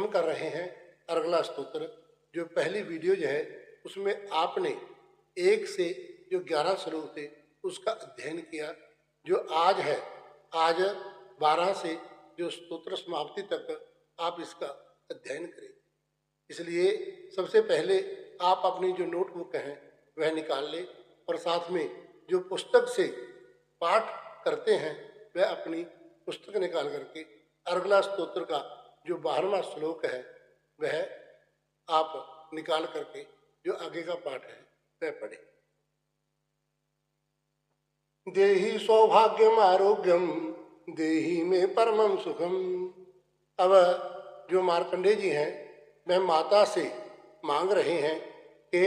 हम कर रहे हैं अर्गला स्तोत्र। जो पहली वीडियो जो है उसमें आपने 1 से जो 11 श्लोक थे उसका अध्ययन किया। जो आज है, आज 12 से जो स्तोत्र समाप्ति तक आप इसका अध्ययन करें। इसलिए सबसे पहले आप अपनी जो नोटबुक है वह निकाल लें और साथ में जो पुस्तक से पाठ करते हैं वह अपनी पुस्तक निकाल करके अर्गला स्तोत्र का जो 12वां श्लोक है वह आप निकाल करके जो आगे का पाठ है वह पढ़ें। देहि सौभाग्यम आरोग्यम देहि में परमम सुखम। अब जो मार्कंडेय जी हैं वह माता से मांग रहे हैं कि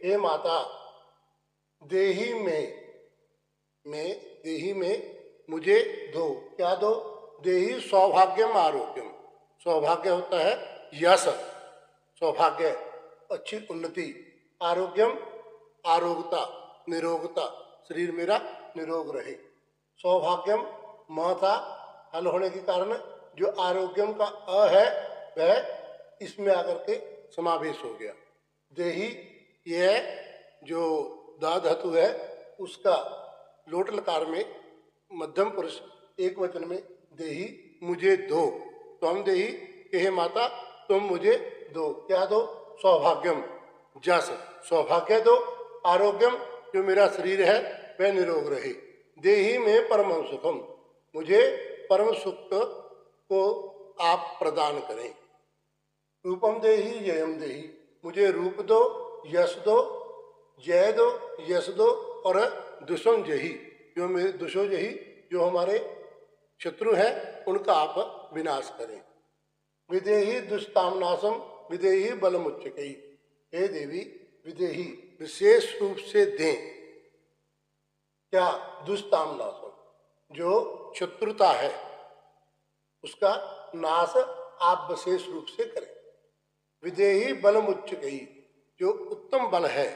हे माता, देहि में मुझे दो। क्या दो? देहि सौभाग्यम आरोग्यम। सौभाग्य होता है यश, सौभाग्य अच्छी उन्नति, आरोग्यम आरोग्यता, निरोगता, शरीर मेरा निरोग रहे। सौभाग्यम म था, हल होने के कारण जो आरोग्यम का अ है वह इसमें आकर के समावेश हो गया। देहि यह जो दा धातु है उसका लोट लकार में मध्यम पुरुष एक वचन में देहि मुझे दो। त्वम देहि हे माता तुम मुझे दो। क्या दो? सौभाग्यम जस, सौभाग्य दो। आरोग्यम जो मेरा शरीर है वह निरोग रहे। देहि में परम सुखम, मुझे परम सुख को आप प्रदान करें। रूपम देहि जयम देहि, मुझे रूप दो, यश दो, जय दो, यश दो और दुष्म जही, जो मेरे दुष्ो जही जो हमारे शत्रु हैं उनका आप विनाश करें। विदेही दुष्तामनाशम विदेही बलमुच्चकई। हे देवी, विदेही विशेष रूप से दें। क्या? दुष्तामनाशम, जो शत्रुता है उसका नाश आप विशेष रूप से करें। विदेही बलमुच्चकई, जो उत्तम बल है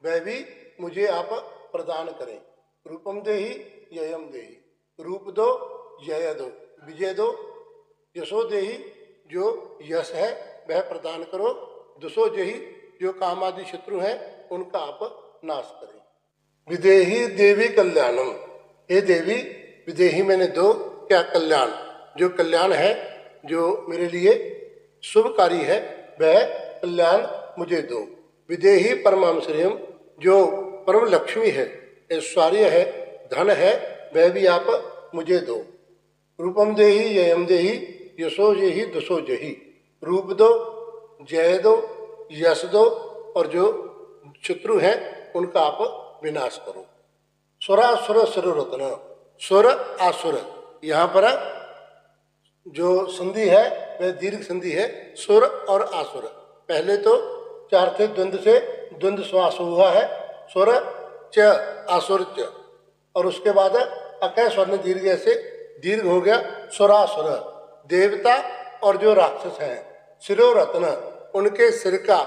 वह भी मुझे आप प्रदान करें। रूपम देहि ययम देहि, रूप दो, जय दो, विजय दो। यशो देहि, जो यश है वह प्रदान करो। दुसो जही, जो काम आदि शत्रु हैं उनका आप नाश करें। विदेही देवी कल्याणम, हे देवी विदेही मैंने दो। क्या? कल्याण, जो कल्याण है जो मेरे लिए शुभकारी है वह कल्याण मुझे दो। विदेही परमाम श्रेयम, जो परम लक्ष्मी है, ऐश्वर्य है, धन है, वह भी आप मुझे दो। रूपम देहि ययम देहि यशो जही दुसो जही, रूप दो, जय दो, यश दो और जो शत्रु हैं उनका आप विनाश करो। सुरासुर सुररत्न, सुर आसुर, यहाँ पर जो संधि है वह दीर्घ संधि है, सुर और आसुर। पहले तो 4 थे द्वंद्व से द्वंद्व श्वास हुआ है, सुर च आसुर च, और उसके बाद अकय स्वर्ण दीर्घ से दीर्घ हो गया सुरासुर। देवता और जो राक्षस हैं, सिरो रत्न, उनके सिर का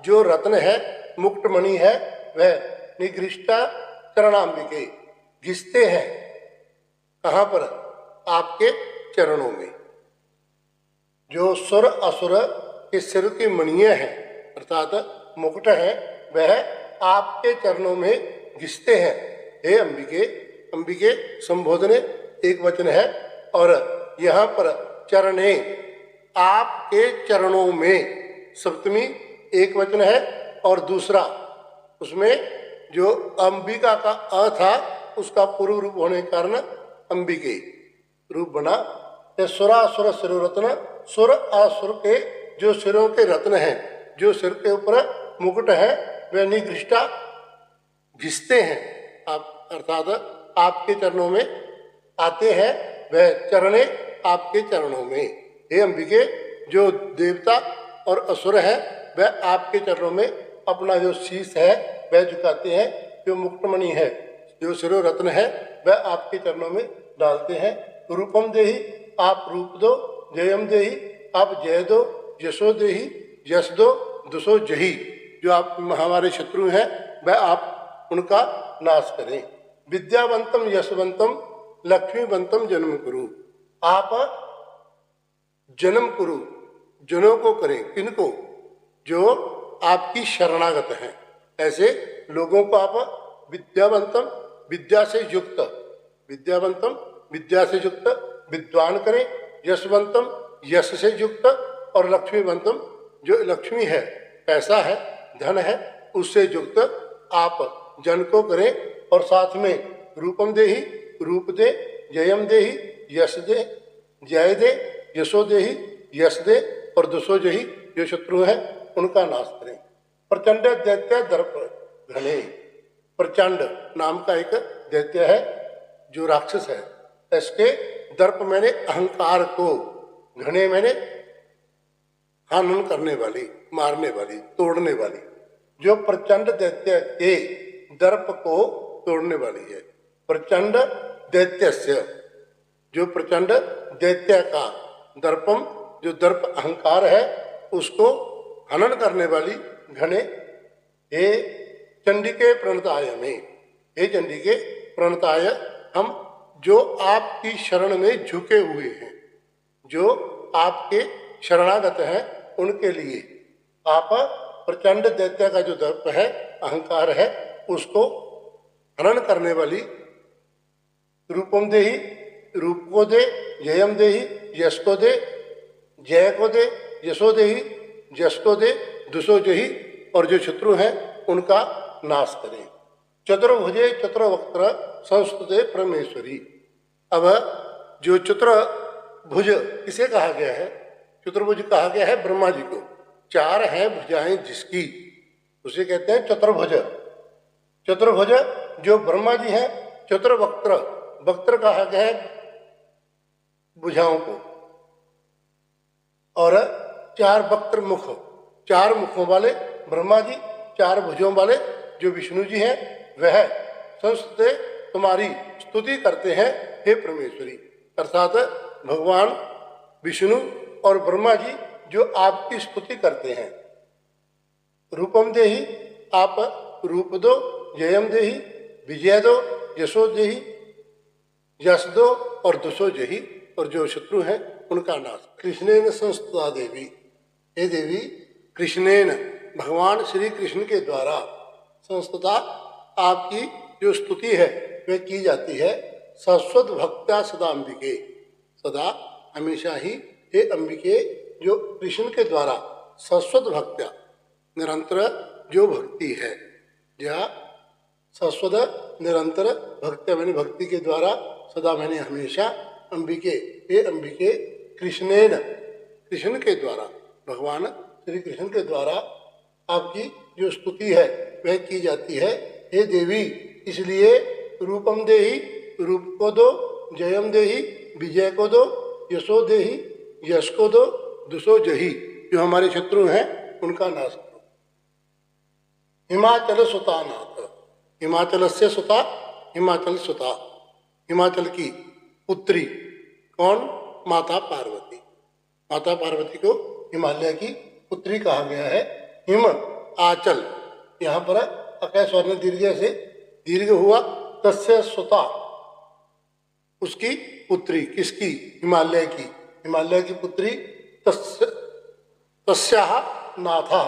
जो रत्न है, मुक्तमणि है, वह निगृष्टा चरणाम्बिके, घिसते हैं कहाँ पर? आपके चरणों में। जो सुर असुर के सिर की मणियां हैं अर्थात मुकुट है वह आपके चरणों में घिसते हैं। हे अंबिके, अंबिके संबोधने एक वचन है और यहाँ पर चरणे, आपके चरणों में सप्तमी एक वचन है और दूसरा उसमें जो अंबिका का अ था उसका पूर्व रूप होने के कारण अंबिके रूप बना। सुरासुर सिरोरत्न, सुर आसुर के जो सिरों के रत्न हैं, जो सिर के ऊपर मुकुट है वह निगृष्टा घिसते हैं आप, अर्थात आपके चरणों में आते हैं। वह चरणे आपके चरणों में। हे अंबिके, जो देवता और असुर है वह आपके चरणों में अपना जो शीश है वह झुकाते हैं। जो मुक्तमणि है, जो सिरो रत्न है वह आपके चरणों में डालते हैं। रूपम देहि, आप रूप दो, जयम देहि, आप जय दो, यशो देहि, यश दो, दुसो जही, जो आप हमारे शत्रु हैं वह आप उनका नाश करें। विद्यावंतम यशवंतम लक्ष्मीवंतम जन्म कुरु, आप जन्म कुरु, जनों को करें, किनको? जो आपकी शरणागत हैं, ऐसे लोगों को आप विद्यावंतम, विद्या से युक्त, विद्यावंतम विद्या से युक्त विद्वान करें, यशवंतम यश से युक्त, और लक्ष्मीवंतम जो लक्ष्मी है, पैसा है, धन है, उससे युक्त आप जन को करें। और साथ में रूपम देहि, रूप दे, जयम देहि, यश दे, जय दे, यशो देहि, यश दे, और दुसो जही जो शत्रु है उनका नाश करें। प्रचंड दैत्य दर्प घने, प्रचंड नाम का एक दैत्य है जो राक्षस है, इसके दर्प मैंने अहंकार को, घने मैंने हनन करने वाली, मारने वाली, तोड़ने वाली, जो प्रचंड दैत्य के दर्प को तोड़ने वाली है। प्रचंड दैत्यस्य, जो प्रचंड दैत्य का दर्पम, जो दर्प अहंकार है उसको हनन करने वाली घने, हे चंडिके प्रणताय में, हे चंडिके प्रणताय, हम जो आपकी शरण में झुके हुए हैं, जो आपके शरणागत हैं, उनके लिए आप प्रचंड दैत्य का जो दर्प है, अहंकार है, उसको हनन करने वाली रूपम देहि, रूप को दे, जयम देहि, यश को दे, जय को दे, यशो देहि, यश को दे, दुसो जही, और जो शत्रु हैं उनका नाश करें। चतुर्भुजे चतुर्वक्त्र संस्तुते परमेश्वरी। अब जो चतुर्भुज किसे कहा गया है? चतुर्भुज कहा गया है ब्रह्मा जी को। चार हैं भुजाएं जिसकी, उसे कहते हैं चतुर्भुज। चतुर्भुज जो ब्रह्मा जी हैं, चतुर्वक्त्र, वक्त्र कहा गया है भुजाओं को, और चार वक्त्र मुख, चार मुखों वाले ब्रह्मा जी, चार भुजों वाले जो विष्णु जी हैं, वह संस्तुते तुम्हारी स्तुति करते हैं हे परमेश्वरी। अर्थात भगवान विष्णु और ब्रह्मा जी जो आपकी स्तुति करते हैं। रूपम देहि, आप रूप दो, जयम देहि, विजय दो, यशो देहि, यश दो, और दुसो जही, और जो शत्रु हैं उनका नाश। कृष्णेन संस्तुता देवी, हे देवी कृष्णेन, भगवान श्री कृष्ण के द्वारा, संस्तुता आपकी जो स्तुति है वह की जाती है। शाश्वत भक्त्या सदा अंबिके, सदा हमेशा ही हे अंबिके, जो कृष्ण के द्वारा शाश्वत भक्त्या, निरंतर जो भक्ति है, या शाश्वत निरंतर भक्त्या मैंने भक्ति के द्वारा, सदा मैंने हमेशा, अंबिके हे अंबिके, कृष्णेन कृष्ण के द्वारा, भगवान श्री कृष्ण के द्वारा आपकी जो स्तुति है वह की जाती है हे देवी। इसलिए रूपम देहि, रूप को दो, जयम देहि, विजय को दो, यशो देहि, यश को दो, दुसो जही, जो हमारे शत्रु हैं उनका नाश करो। हिमाचल सुता नाथ, हिमाचल से सुता, हिमाचल सुता, हिमाचल की पुत्री कौन? माता पार्वती। माता पार्वती को हिमालय की पुत्री कहा गया है। हिम आचल, यहाँ पर अकय स्वर्ण दीर्घ से दीर्घ हुआ, तस्य सुता, उसकी पुत्री, किसकी? हिमालय की, हिमालय की पुत्री, तस्याह नाथा,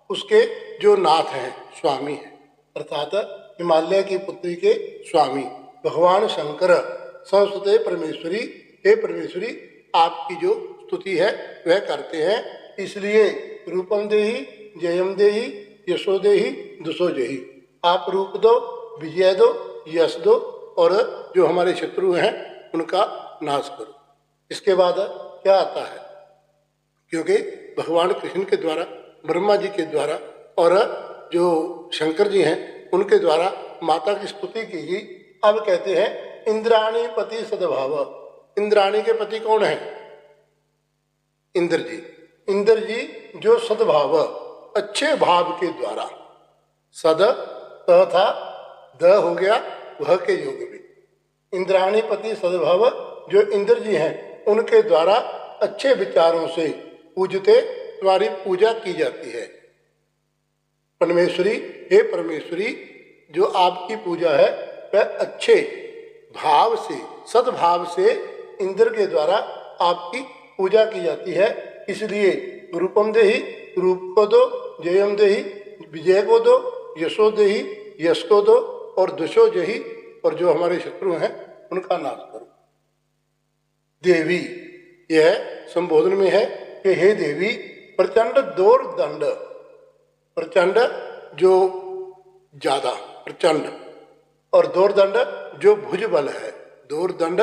उसके जो नाथ हैं, स्वामी हैं, अर्थात हिमालय की पुत्री के स्वामी भगवान शंकर। संस्तुते परमेश्वरी, हे परमेश्वरी आपकी जो स्तुति है वह करते हैं। इसलिए रूपम देहि, जयम देहि, यशो देहि, दुसो जही, आप रूप दो, विजय दो, यश दो, और जो हमारे शत्रु हैं उनका नाश करो। इसके बाद क्या आता है? क्योंकि भगवान कृष्ण के द्वारा, ब्रह्मा जी के द्वारा और जो शंकर जी हैं उनके द्वारा माता की स्तुति की गई। अब कहते हैं इंद्राणी पति सद्भाव। इंद्राणी के पति कौन है? इंद्र जी। इंद्र जी जो सद्भाव, अच्छे भाव के द्वारा, सद त था, द हो गया वह के योग में, इंद्राणी पति सद्भाव जो इंद्र जी हैं उनके द्वारा अच्छे विचारों से पूजते, तुम्हारी पूजा की जाती है। परमेश्वरी, हे परमेश्वरी, जो आपकी पूजा है वह अच्छे भाव से, सद्भाव से इंद्र के द्वारा आपकी पूजा की जाती है। इसलिए रूपम देहि, रूप को दो, जयम देहि, विजय को दो, यशो देहि, यश को दो, और दुशो जही, और जो हमारे शत्रु हैं उनका नाश करो। देवी, यह संबोधन में है कि हे देवी, प्रचंड दौर दंड, प्रचंड जो ज्यादा प्रचंड, और दौर दंड जो भुज बल है, दौर दंड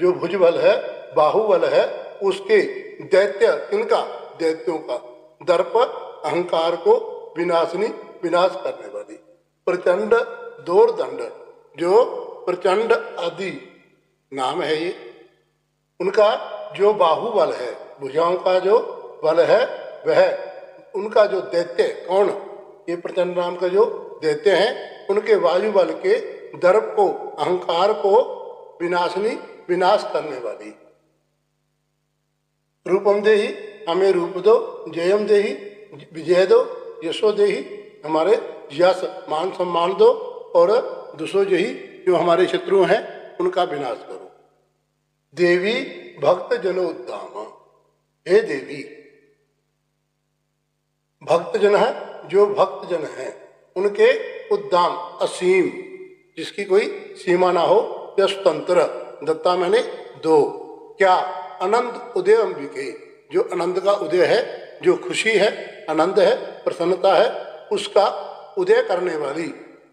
जो भुज बल है, बाहुबल है, उसके दैत्य, किनका, दैत्यों का, दर्प अहंकार को विनाशनी, विनाश करने वाली, प्रचंड दौर दंड, जो प्रचंड आदि नाम है ये, उनका जो बाहुबल है, भुजाओं का जो बल है वह, उनका जो दैत्य, कौन, ये प्रचंड नाम का जो दैत्य हैं, उनके वायु बल के दर्प को, अहंकार को विनाशनी, विनाश करने वाली। रूपम देहि, हमें रूप दो, जयम देहि, विजय दो, यशो देहि, हमारे यश मान सम्मान दो, और दुसो जही, जो हमारे शत्रु हैं उनका विनाश करो। देवी भक्त जनोद्धाम, हे देवी, भक्त जन है, जो भक्त जन है उनके उद्दाम, असीम, जिसकी कोई सीमा ना हो, या स्वतंत्र, दत्ता मैंने दो, क्या, आनंद उदय अंबिके, जो आनंद का उदय है, जो खुशी है, आनंद है, प्रसन्नता है, उसका उदय करने वाली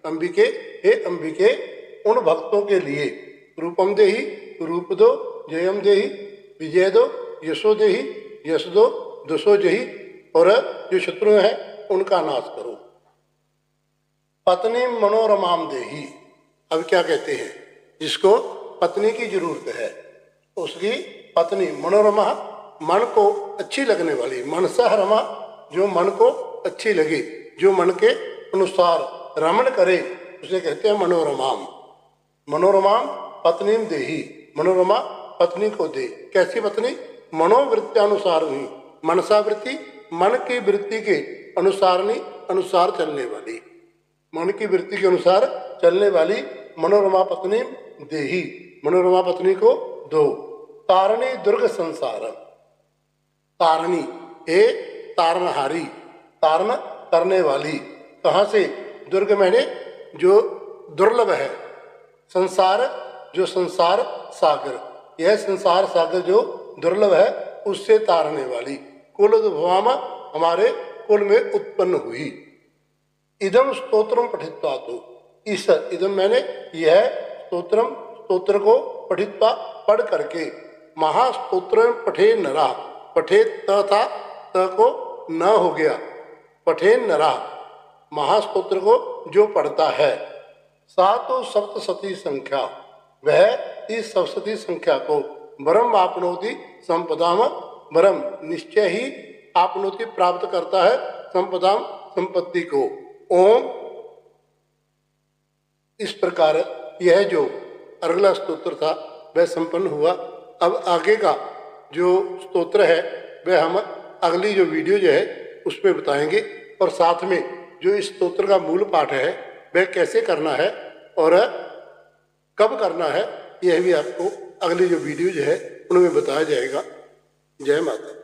अंबिके, हे अंबिके, उन भक्तों के लिए रूपम देहि, रूप दो, जयम देहि, विजय दो, यशो देहि, यश दो, दुसो जही, और जो शत्रु हैं उनका नाश करो। पत्नी मनोरमाम देहि, अब क्या कहते हैं, जिसको पत्नी की जरूरत है उसकी पत्नी, मनोरमा, मन को अच्छी लगने वाली, मनसा रमा, जो मन को अच्छी लगे, जो मन के अनुसार रमण करे, उसे कहते हैं मनोरमाम। मनोरमाम पत्नीम देहि, मनोरमा पत्नी को दे, कैसी पत्नी, मनोवृत्त्यानुसार नहीं, मनसा वृत्ति, मन की वृत्ति के अनुसारनी, अनुसार चलने वाली, मन की वृत्ति के अनुसार चलने वाली मनोरमा पत्नी देहि, मनोरमा पत्नी को दो। तारणी दुर्ग संसार, तारणी, हे तारनहारी, तारण करने वाली, कहाँ से, दुर्ग मैंने जो दुर्लभ है, संसार जो संसार सागर, यह संसार सागर जो दुर्लभ है उससे तारने वाली, कुलोद्भवाम, हमारे कुल में उत्पन्न हुई। इदम स्तोत्रम पठित्वा, तो इस इदम मैंने यह स्तोत्रम, स्तोत्र को पठित्वा, पढ़ करके, महास्तोत्र पठे नरा, पठे त था, त को न हो गया, पठे नरा, महास्तोत्र को जो पढ़ता है, सातो सप्तशती संख्या, वह इस सप्तशती संख्या को, वरम आपनोति संपदाम, वरम निश्चय ही आपनोति प्राप्त करता है, संपदाम संपत्ति को। ओम, इस प्रकार यह जो अगला स्तोत्र था वह संपन्न हुआ। अब आगे का जो स्तोत्र है वह हम अगली जो वीडियो जो है उसमें बताएंगे, और साथ में जो इस स्तोत्र का मूल पाठ है वह कैसे करना है और कब करना है, यह भी आपको अगली जो वीडियो जो है उनमें बताया जाएगा। जय माता।